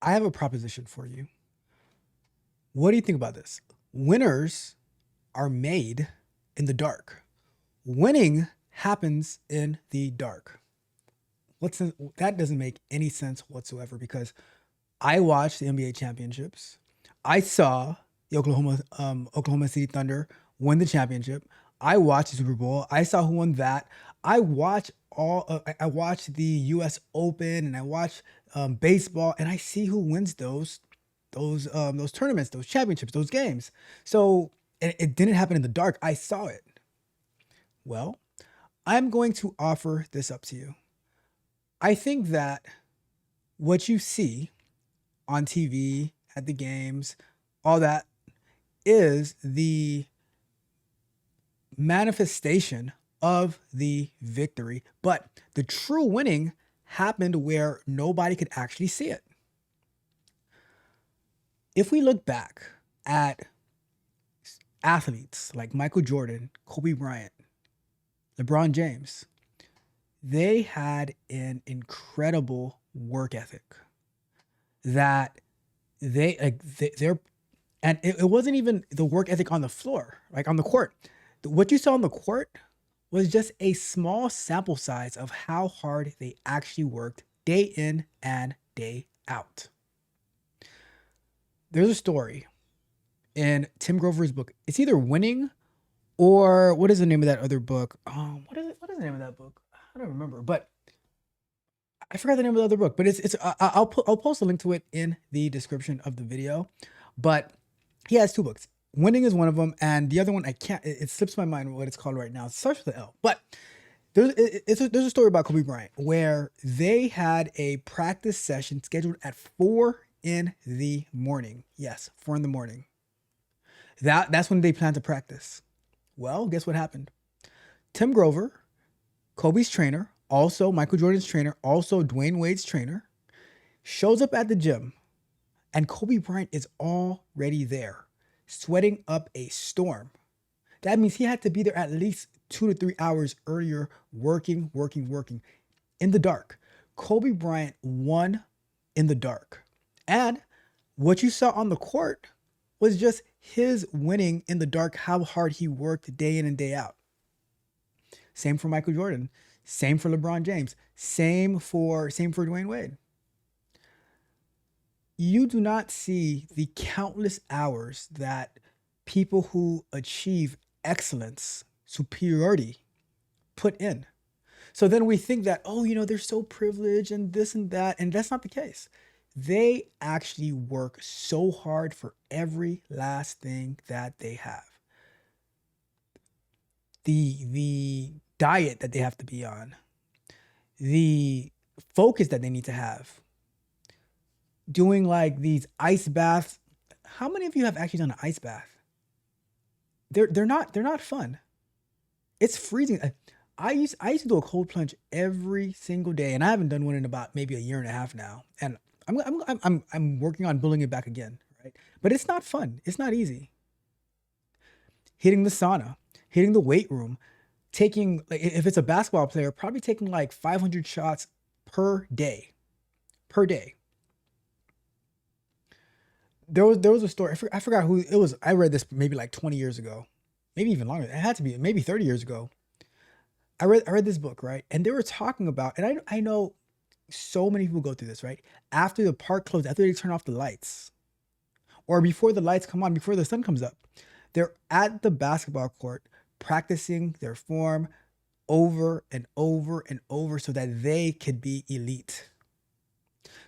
I have a proposition for you. What do you think about this? Winners are made in the dark. Winning happens in the dark. That doesn't make any sense whatsoever because I watched the NBA championships. I saw the Oklahoma City Thunder win the championship. I watched the Super Bowl. I saw who won that. I watched the U.S. Open and I watch baseball, and I see who wins those tournaments, those championships, those games. So and it didn't happen in the dark. I saw it. Well, I'm going to offer this up to you. I think that what you see on TV, at the games, all that is the manifestation of the victory. But the true winning happened where nobody could actually see it. If we look back at athletes like Michael Jordan, Kobe Bryant, LeBron James, they had an incredible work ethic that they're and it wasn't even the work ethic on the floor, like on the court. What you saw on the court was just a small sample size of how hard they actually worked day in and day out. There's a story in Tim Grover's book. It's either Winning or what is the name of that other book? What is it? What is the name of that book? I don't remember, but I forgot the name of the other book. But I'll post a link to it in the description of the video. But he has two books. Winning is one of them, and the other one I can't. It slips my mind what it's called right now. It starts with an L. But there's a story about Kobe Bryant where they had a practice session scheduled at 4 in the morning. Yes, 4 in the morning. That's when they planned to practice. Well, guess what happened? Tim Grover, Kobe's trainer, also Michael Jordan's trainer, also Dwayne Wade's trainer, shows up at the gym, and Kobe Bryant is already there, sweating up a storm. That means he had to be there at least 2 to 3 hours earlier, working in the dark. Kobe Bryant won in the dark. And what you saw on the court was just his winning in the dark, how hard he worked day in and day out. Same for Michael Jordan. Same for LeBron James. Same for Dwayne Wade. You do not see the countless hours that people who achieve excellence, superiority, put in. So then we think that, oh, they're so privileged and this and that. And that's not the case. They actually work so hard for every last thing that they have. The diet that they have to be on, the focus that they need to have, doing like these ice baths. How many of you have actually done an ice bath? They're not fun. It's freezing. I used to do a cold plunge every single day, and I haven't done one in about maybe a year and a half now. And I'm working on building it back again, right? But it's not fun. It's not easy. Hitting the sauna, hitting the weight room, taking like if it's a basketball player, probably taking like 500 shots per day. Per day. There was a story. I forgot who it was. I read this maybe like 20 years ago, maybe even longer. It had to be maybe 30 years ago. I read this book, right? And they were talking about, and I know so many people go through this, right? After the park closed, after they turn off the lights, or before the lights come on, before the sun comes up, they're at the basketball court practicing their form over and over and over so that they could be elite.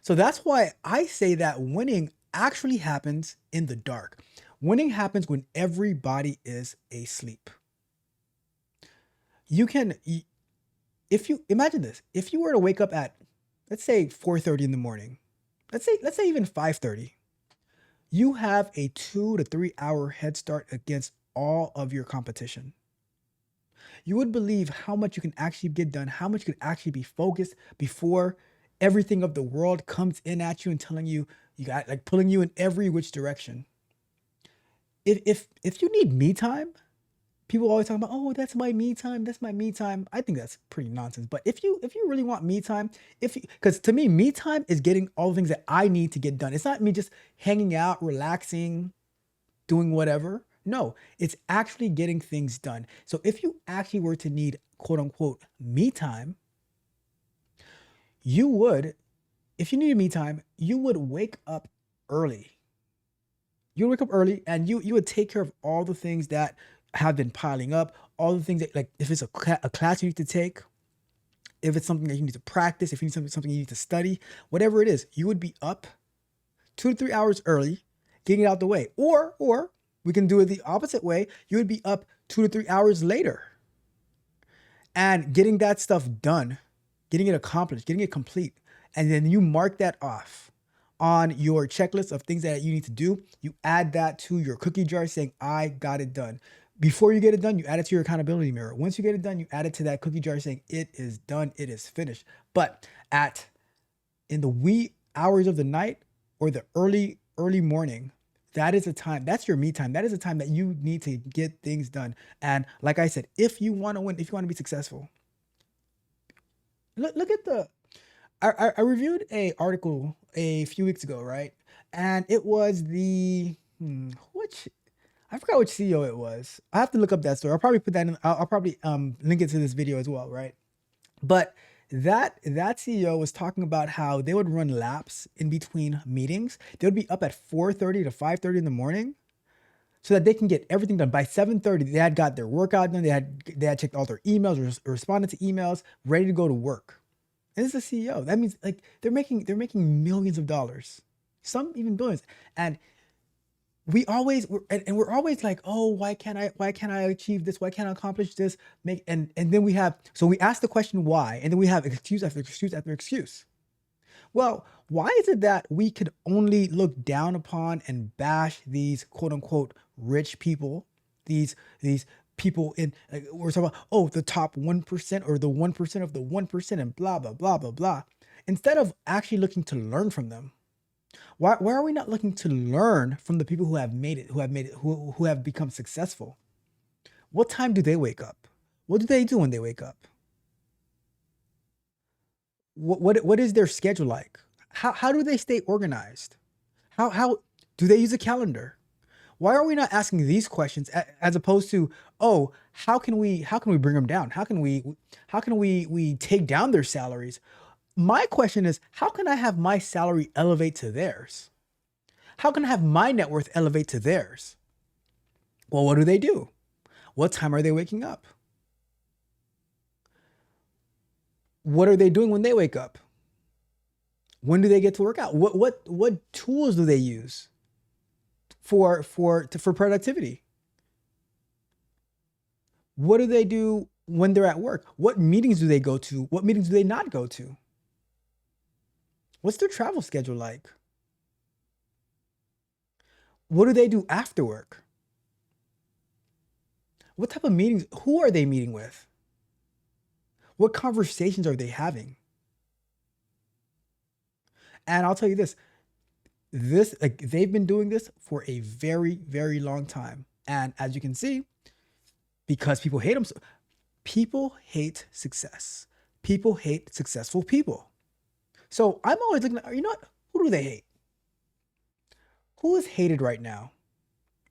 So that's why I say that winning actually happens in the dark. Winning happens when everybody is asleep. You can, if you imagine this, if you were to wake up at, let's say 4:30 in the morning, let's say even 5:30, you have a 2 to 3 hour head start against all of your competition. You would believe how much you can actually get done, how much you can actually be focused before everything of the world comes in at you and telling you you got like pulling you in every which direction. If you need me time, People always talk about, oh, that's my me time. That's my me time. I think that's pretty nonsense. But if you really want me time, if you, because to me, me time is getting all the things that I need to get done. It's not me just hanging out, relaxing, doing whatever. No, it's actually getting things done. So if you actually were to need quote unquote me time, you would, if you needed me time, you would wake up early. You would wake up early and you would take care of all the things that have been piling up, all the things that, like, if it's a class you need to take, if it's something that you need to practice, if you need something you need to study, whatever it is, you would be up 2 to 3 hours early, getting it out the way. Or we can do it the opposite way. You would be up 2 to 3 hours later and getting that stuff done, getting it accomplished, getting it complete. And then you mark that off on your checklist of things that you need to do. You add that to your cookie jar saying, I got it done. Before you get it done, you add it to your accountability mirror. Once you get it done, you add it to that cookie jar saying, it is done, it is finished. But in the wee hours of the night or the early morning, that is a time, that's your me time. That is a time that you need to get things done. And like I said, if you want to win, if you want to be successful, look at I reviewed a article a few weeks ago, right? And it was which, I forgot which CEO it was. I have to look up that story. I'll probably put that in, I'll probably link it to this video as well, right? But that CEO was talking about how they would run laps in between meetings. They would be up at 4:30 to 5:30 in the morning so that they can get everything done. By 7:30, they had got their workout done. They had checked all their emails, responded to emails, ready to go to work. And this is the CEO. That means, like, they're making millions of dollars, some even billions. And we're always like, oh, why can't I achieve this? Why can't I accomplish this? And then we ask the question why, and then we have excuse after excuse after excuse. Well, why is it that we could only look down upon and bash these quote unquote rich people, these people in, like, we're talking about, oh, the top 1% or the 1% of the 1% and blah blah blah blah blah, instead of actually looking to learn from them? Why are we not looking to learn from the people who have made it, who have become successful? What time do they wake up? What do they do when they wake up? What is their schedule like? How do they stay organized? How do they use a calendar? Why are we not asking these questions as opposed to, oh, how can we bring them down? How can we take down their salaries? My question is, how can I have my salary elevate to theirs? How can I have my net worth elevate to theirs? Well, what do they do? What time are they waking up? What are they doing when they wake up? When do they get to work out? What tools do they use for productivity? What do they do when they're at work? What meetings do they go to? What meetings do they not go to? What's their travel schedule like? What do they do after work? What type of meetings? Who are they meeting with? What conversations are they having? And I'll tell you this, like, they've been doing this for a very, very long time. And as you can see, because people hate them, people hate success. People hate successful people. So I'm always looking at, you know what? Who do they hate? Who is hated right now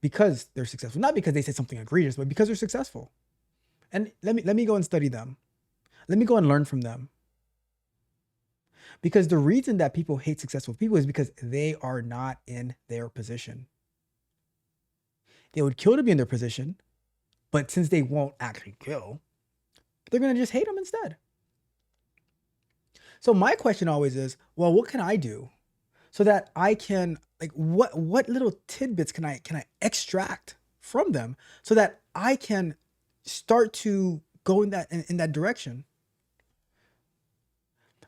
because they're successful? Not because they said something egregious, but because they're successful. And let me go and study them. Let me go and learn from them. Because the reason that people hate successful people is because they are not in their position. They would kill to be in their position, but since they won't actually kill, they're going to just hate them instead. So my question always is, well, what can I do so that I can, like, what little tidbits can I extract from them so that I can start to go in that direction?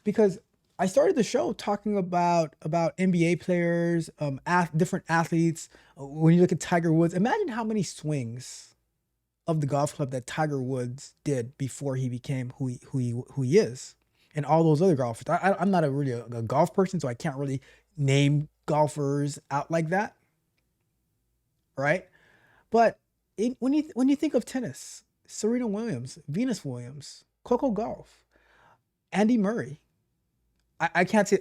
Because I started the show talking about NBA players, different athletes. When you look at Tiger Woods, imagine how many swings of the golf club that Tiger Woods did before he became who he is, and all those other golfers. I'm not really a golf person, so I can't really name golfers out like that, right? But when you think of tennis, Serena Williams, Venus Williams, Coco Gauff, Andy Murray. I can't say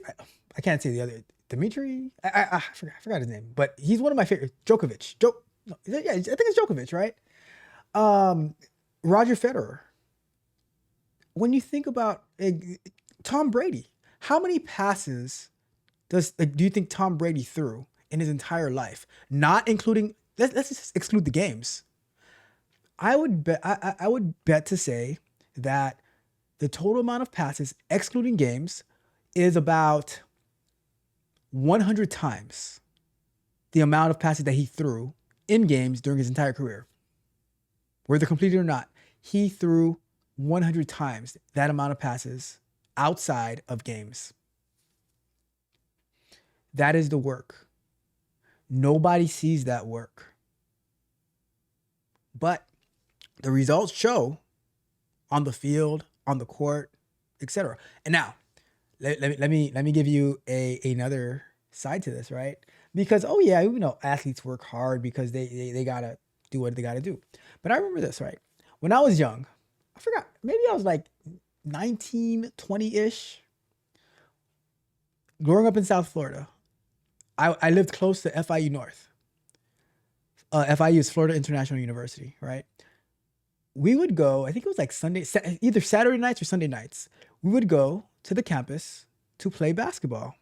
I can't say the other Dimitri. I forgot his name, but he's one of my favorite. Djokovic. No, yeah, I think it's Djokovic, right? Um, Roger Federer. When you think about Tom Brady, how many passes do you think Tom Brady threw in his entire life? Not including let's just exclude the games. I would bet to say that the total amount of passes, excluding games, is about 100 times the amount of passes that he threw in games during his entire career. Whether completed or not, he threw 100 times that amount of passes outside of games. That is the work. Nobody sees that work. But the results show on the field, on the court, etc. And now, let me give you another side to this, right? Because oh yeah, athletes work hard because they gotta do what they gotta do. But I remember this, right? When I was young, I forgot, maybe I was like 19, 20-ish, growing up in South Florida. I lived close to FIU North. FIU is Florida International University, right? We would go, I think it was like either Saturday nights or Sunday nights. We would go to the campus to play basketball.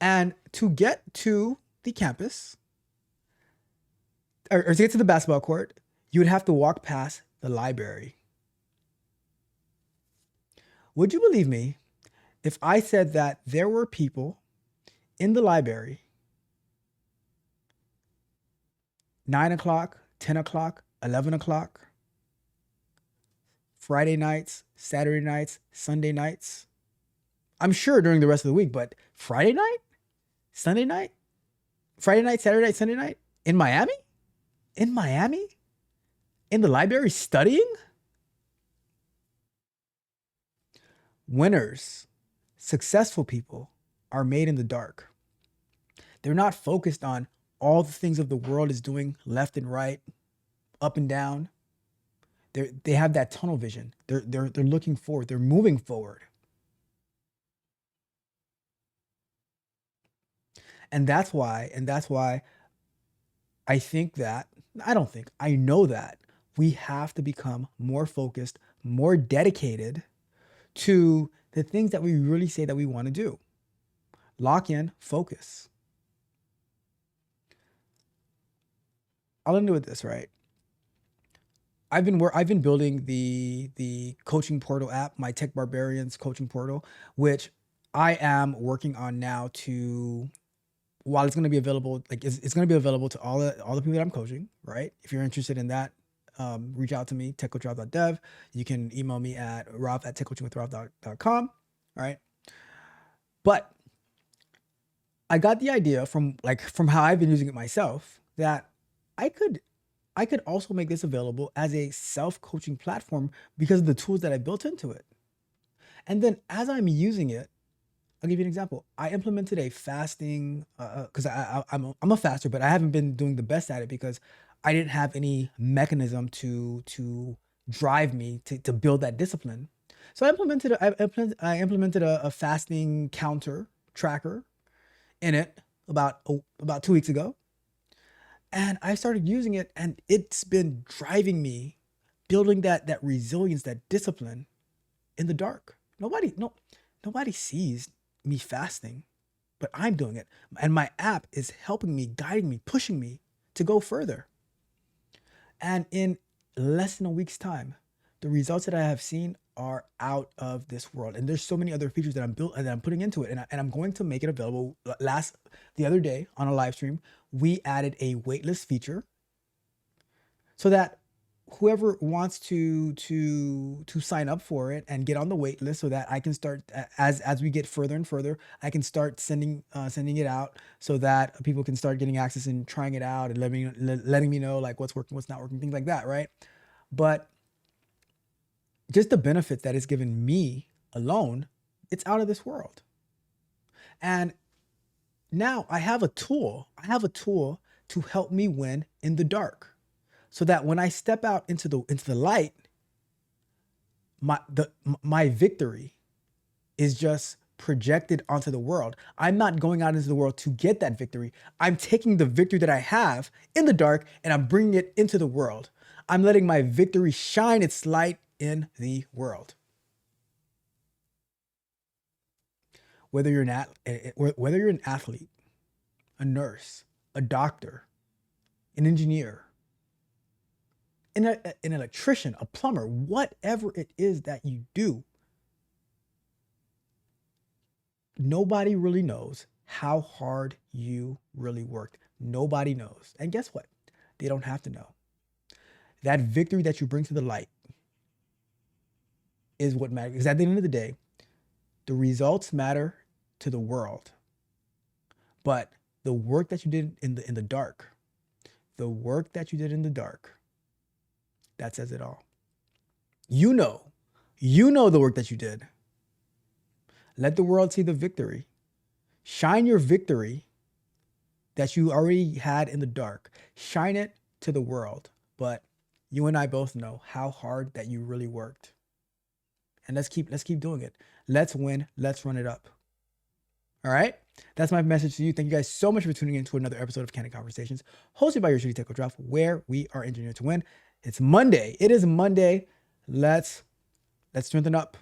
And to get to the campus, or to get to the basketball court, you would have to walk past the library. Would you believe me if I said that there were people in the library 9 o'clock, 10 o'clock, 11 o'clock, Friday nights, Saturday nights, Sunday nights? I'm sure during the rest of the week, but Friday night, Sunday night, Friday night, Saturday night, Sunday night in Miami? In Miami? In the library studying? Winners, successful people are made in the dark. They're not focused on all the things of the world is doing left and right, up and down. They have that tunnel vision. They're looking forward. They're moving forward. And that's why I know that we have to become more focused, more dedicated to the things that we really say that we want to do. Lock in, focus. I'll end with this, right? I've been building the coaching portal app, my Tech Barbarians coaching portal, which I am working on now to while it's going to be available, like it's going to be available to all the people that I'm coaching, right? If you're interested in that, reach out to me, techcoachrob.dev. You can email me at rob@techcoachingwithrob.com, right? But I got the idea from how I've been using it myself that I could also make this available as a self-coaching platform because of the tools that I built into it. And then as I'm using it, I'll give you an example. I implemented a fasting because I'm a faster, but I haven't been doing the best at it because I didn't have any mechanism to drive me to build that discipline. So I implemented a fasting counter tracker in it about 2 weeks ago, and I started using it, and it's been driving me, building that resilience, that discipline in the dark. Nobody sees me fasting, but I'm doing it. And my app is helping me, guiding me, pushing me to go further. And in less than a week's time, the results that I have seen are out of this world. And there's so many other features that I'm putting into it. And I'm going to make it available. The other day on a live stream, we added a waitlist feature so that whoever wants to sign up for it and get on the wait list so that I can start as we get further and further, I can start sending it out so that people can start getting access and trying it out and letting me know like what's working, what's not working, things like that, right? But just the benefit that it's given me alone, it's out of this world. And now I have a tool to help me win in the dark. so that when I step out into the light, my victory is just projected onto the world. I'm not going out into the world to get that victory. I'm taking the victory that I have in the dark and I'm bringing it into the world. I'm letting my victory shine its light in the world. Whether you're an athlete, a nurse, a doctor, an engineer, an electrician, a plumber, whatever it is that you do, nobody really knows how hard you really worked. Nobody knows. And guess what? They don't have to know. That victory that you bring to the light is what matters. Because at the end of the day, the results matter to the world. But the work that you did in the dark, the work that you did in the dark, that says it all. You know the work that you did. Let the world see the victory. Shine your victory that you already had in the dark. Shine it to the world. But you and I both know how hard that you really worked. And let's keep doing it. Let's win. Let's run it up. All right? That's my message to you. Thank you guys so much for tuning in to another episode of Candid Conversations, hosted by your shitty Tech Draft, where we are engineered to win. It's Monday. It is Monday. Let's strengthen up.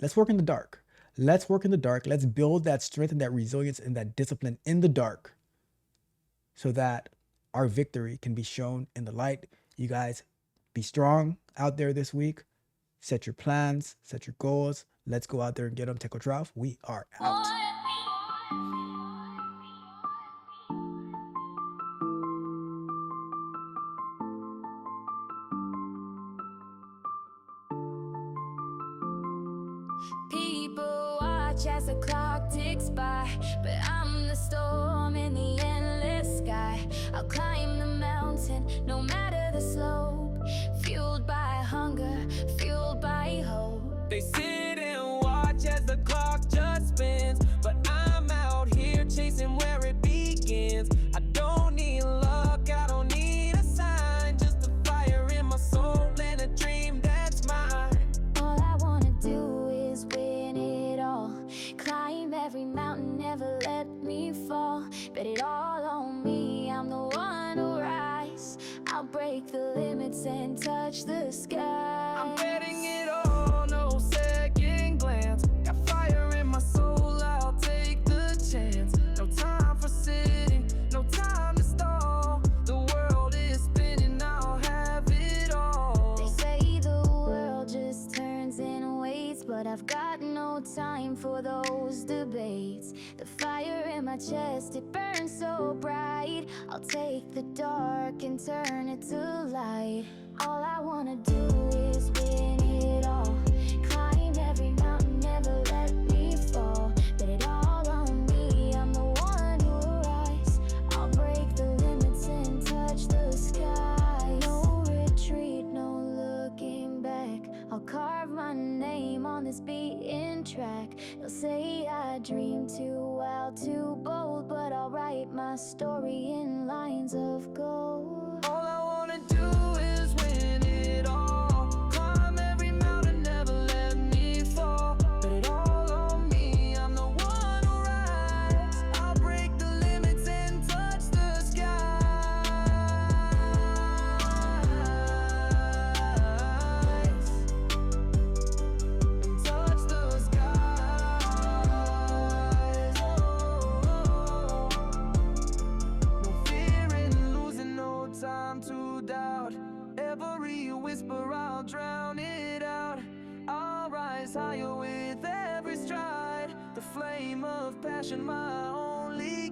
Let's work in the dark. Let's work in the dark. Let's build that strength and that resilience and that discipline in the dark so that our victory can be shown in the light. You guys be strong out there this week. Set your plans, set your goals. Let's go out there and get them. Tech Draft. We are out. People watch as the clock ticks by, but I'm the storm in the endless sky. I'll climb the mountain, no matter the slope. Fueled by hunger, fueled by hope. They sit and watch as the clock just spins, but I'm out here chasing where it begins. I don't need luck, I don't need a sign, just a fire in my soul and a dream that's mine. All I wanna do is win it all. Climb every mountain, never let me fall. Bet it all on me, I'm the one who rise. I'll break the limits and touch the sky. I'm betting it all, no second glance. Got fire in my soul, I'll take the chance. No time for sitting, no time to stall. The world is spinning, I'll have it all. They say the world just turns and waits, but I've got no time for those debates. The fire in my chest, it burns so bright. I'll take the dark and turn it to light. All I wanna do is win it all. Climb every mountain, never let me fall. Bet it all on me, I'm the one who rise. I'll break the limits and touch the sky. No retreat, no looking back. I'll carve my name on this beaten track. They'll say I dream too wild, too bold, but I'll write my story in lines of gold. All I wanna do is win it all. Climb every mountain, never let me fall. Bet it all on me, I'm the one who rise. I'll break the limits and touch the skies. And touch the skies. No fear in losing, no time to doubt. Every whisper, I'll drown it out. I'll rise higher with every stride. The flame of passion, my only